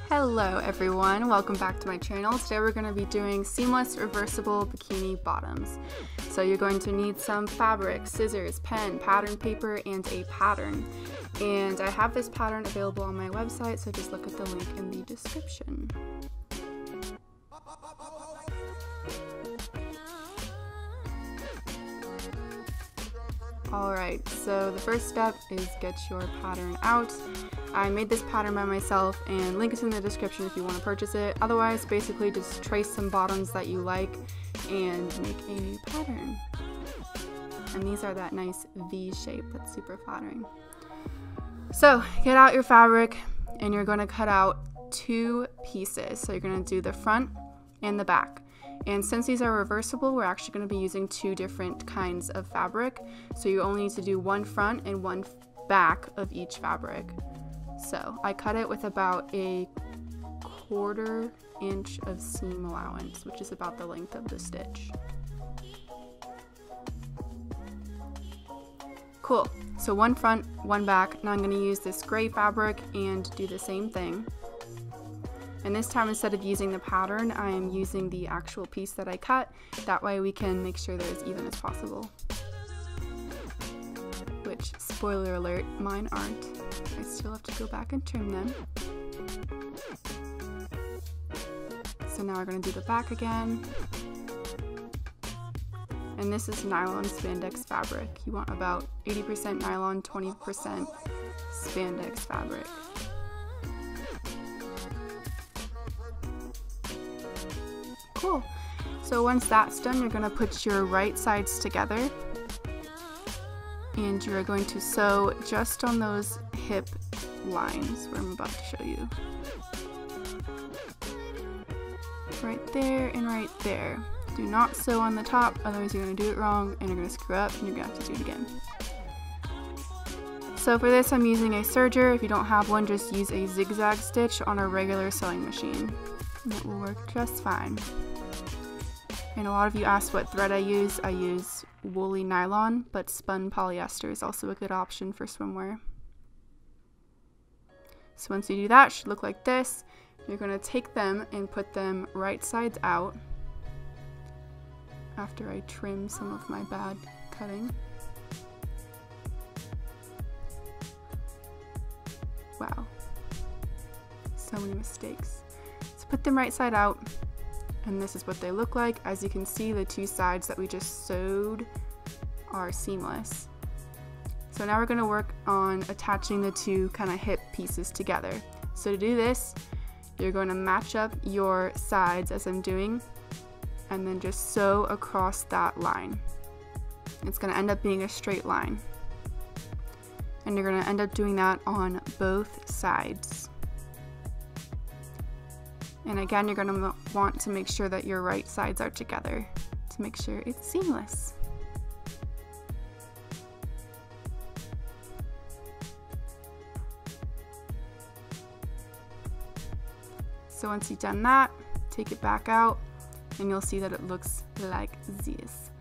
Hello everyone, welcome back to my channel. Today we're going to be doing seamless reversible bikini bottoms. So you're going to need some fabric, scissors, pen, pattern paper, and a pattern. And I have this pattern available on my website, so just look at the link in the description. Alright, so the first step is get your pattern out. I made this pattern by myself, and link is in the description if you want to purchase it. Otherwise, basically just trace some bottoms that you like and make a new pattern. And these are that nice V shape that's super flattering. So get out your fabric and you're going to cut out two pieces. So you're going to do the front and the back. And since these are reversible, we're actually going to be using two different kinds of fabric. So you only need to do one front and one back of each fabric. So I cut it with about a 1/4 inch of seam allowance, which is about the length of the stitch. Cool, so one front, one back. Now I'm going to use this gray fabric and do the same thing. And this time, instead of using the pattern, I am using the actual piece that I cut. That way we can make sure they're as even as possible. Which, spoiler alert, mine aren't. I still have to go back and trim them. So now we're going to do the back again. And this is nylon spandex fabric. You want about 80% nylon, 20% spandex fabric. Cool. So once that's done, you're going to put your right sides together. And you're going to sew just on those hip lines where I'm about to show you. Right there and right there. Do not sew on the top, otherwise you're going to do it wrong and you're going to screw up and you're going to have to do it again. So for this I'm using a serger. If you don't have one, just use a zigzag stitch on a regular sewing machine. And it will work just fine. And a lot of you asked what thread I use. I use woolly nylon, but spun polyester is also a good option for swimwear. So once you do that, it should look like this. You're going to take them and put them right sides out after I trim some of my bad cutting. Wow, so many mistakes. So put them right side out. And this is what they look like. As you can see, the two sides that we just sewed are seamless. So now we're going to work on attaching the two kind of hip pieces together. So to do this, you're going to match up your sides as I'm doing, and then just sew across that line. It's going to end up being a straight line. And you're going to end up doing that on both sides. And again, you're going to want to make sure that your right sides are together to make sure it's seamless. So once you've done that, take it back out and you'll see that it looks like this.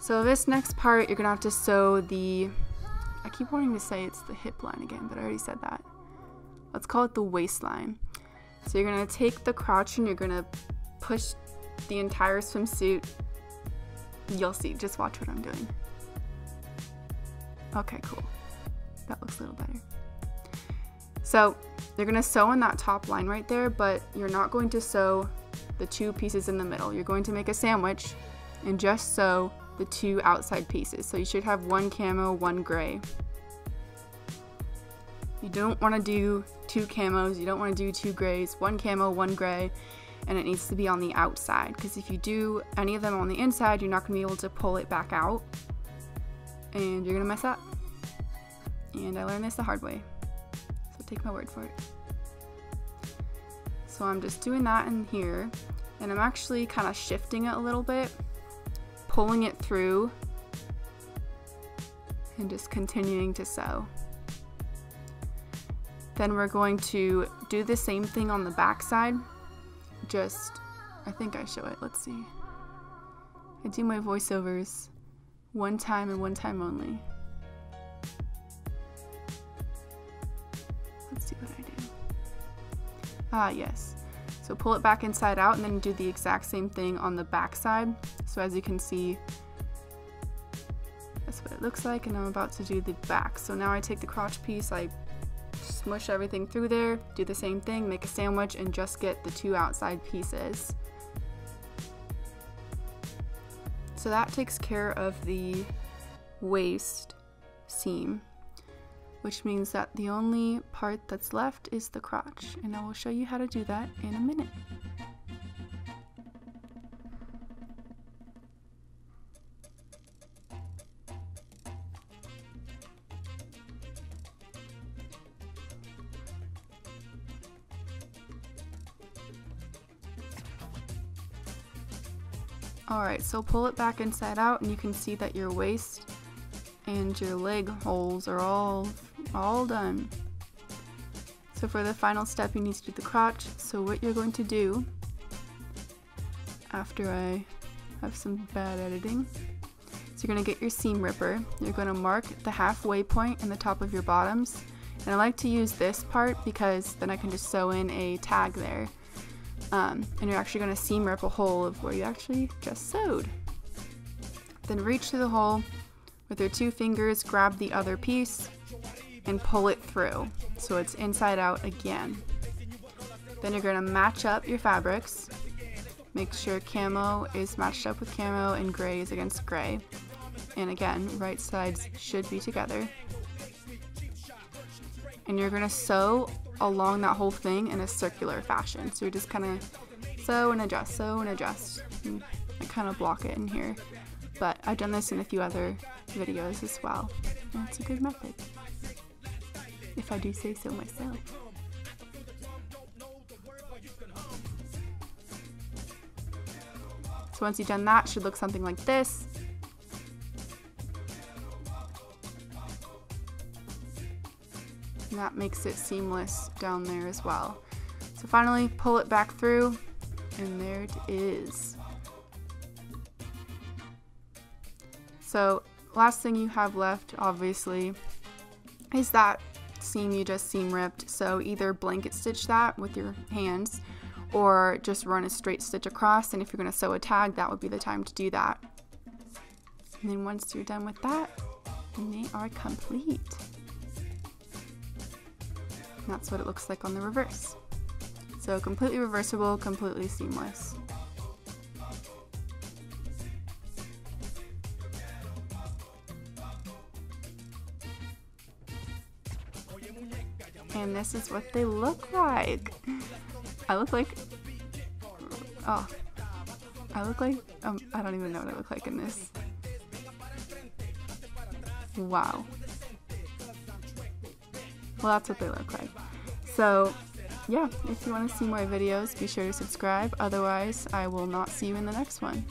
So this next part, you're going to have to sew the, I keep wanting to say it's the hip line again, but I already said that. Let's call it the waistline. So you're going to take the crotch and you're going to push the entire swimsuit. You'll see, just watch what I'm doing. Okay, cool. That looks a little better. So you're going to sew in that top line right there, but you're not going to sew the two pieces in the middle. You're going to make a sandwich and just sew the two outside pieces. So you should have one camo, one gray. You don't want to do two camos, you don't want to do two grays, one camo, one gray, and it needs to be on the outside, because if you do any of them on the inside, you're not going to be able to pull it back out, and you're going to mess up. And I learned this the hard way, so take my word for it. So I'm just doing that in here, and I'm actually kind of shifting it a little bit, pulling it through, and just continuing to sew. Then we're going to do the same thing on the back side. Just, I think I show it, let's see. I do my voiceovers one time and one time only. Let's see what I do. Ah, yes. So pull it back inside out and then do the exact same thing on the back side. So as you can see, that's what it looks like, and I'm about to do the back. So now I take the crotch piece, I smush everything through there, do the same thing, make a sandwich, and just get the 2 outside pieces. So that takes care of the waist seam, which means that the only part that's left is the crotch, and I will show you how to do that in a minute. Alright, so pull it back inside out and you can see that your waist and your leg holes are all done. So for the final step, you need to do the crotch. So what you're going to do, after I have some bad editing, so you're going to get your seam ripper. You're going to mark the halfway point in the top of your bottoms. And I like to use this part because then I can just sew in a tag there. And you're actually going to seam rip a hole of where you actually just sewed. Then reach through the hole with your 2 fingers, grab the other piece and pull it through so it's inside out again. Then you're going to match up your fabrics. Make sure camo is matched up with camo and gray is against gray. And again, right sides should be together. And you're going to sew along that whole thing in a circular fashion. So you're just kind of sew and adjust, sew and adjust. And I kind of block it in here, but I've done this in a few other videos as well. And it's a good method, if I do say so myself. So once you've done that, it should look something like this. And that makes it seamless down there as well. So finally, pull it back through, and there it is. So last thing you have left, obviously, is that seam you just seam ripped. So either blanket stitch that with your hands, or just run a straight stitch across, and if you're going to sew a tag, that would be the time to do that. And then once you're done with that, they are complete. And that's what it looks like on the reverse. So completely reversible, completely seamless. And this is what they look like. I look like, I don't even know what I look like in this. Wow. Well, that's what they look like. So yeah, if you want to see more videos, be sure to subscribe. Otherwise, I will not see you in the next one.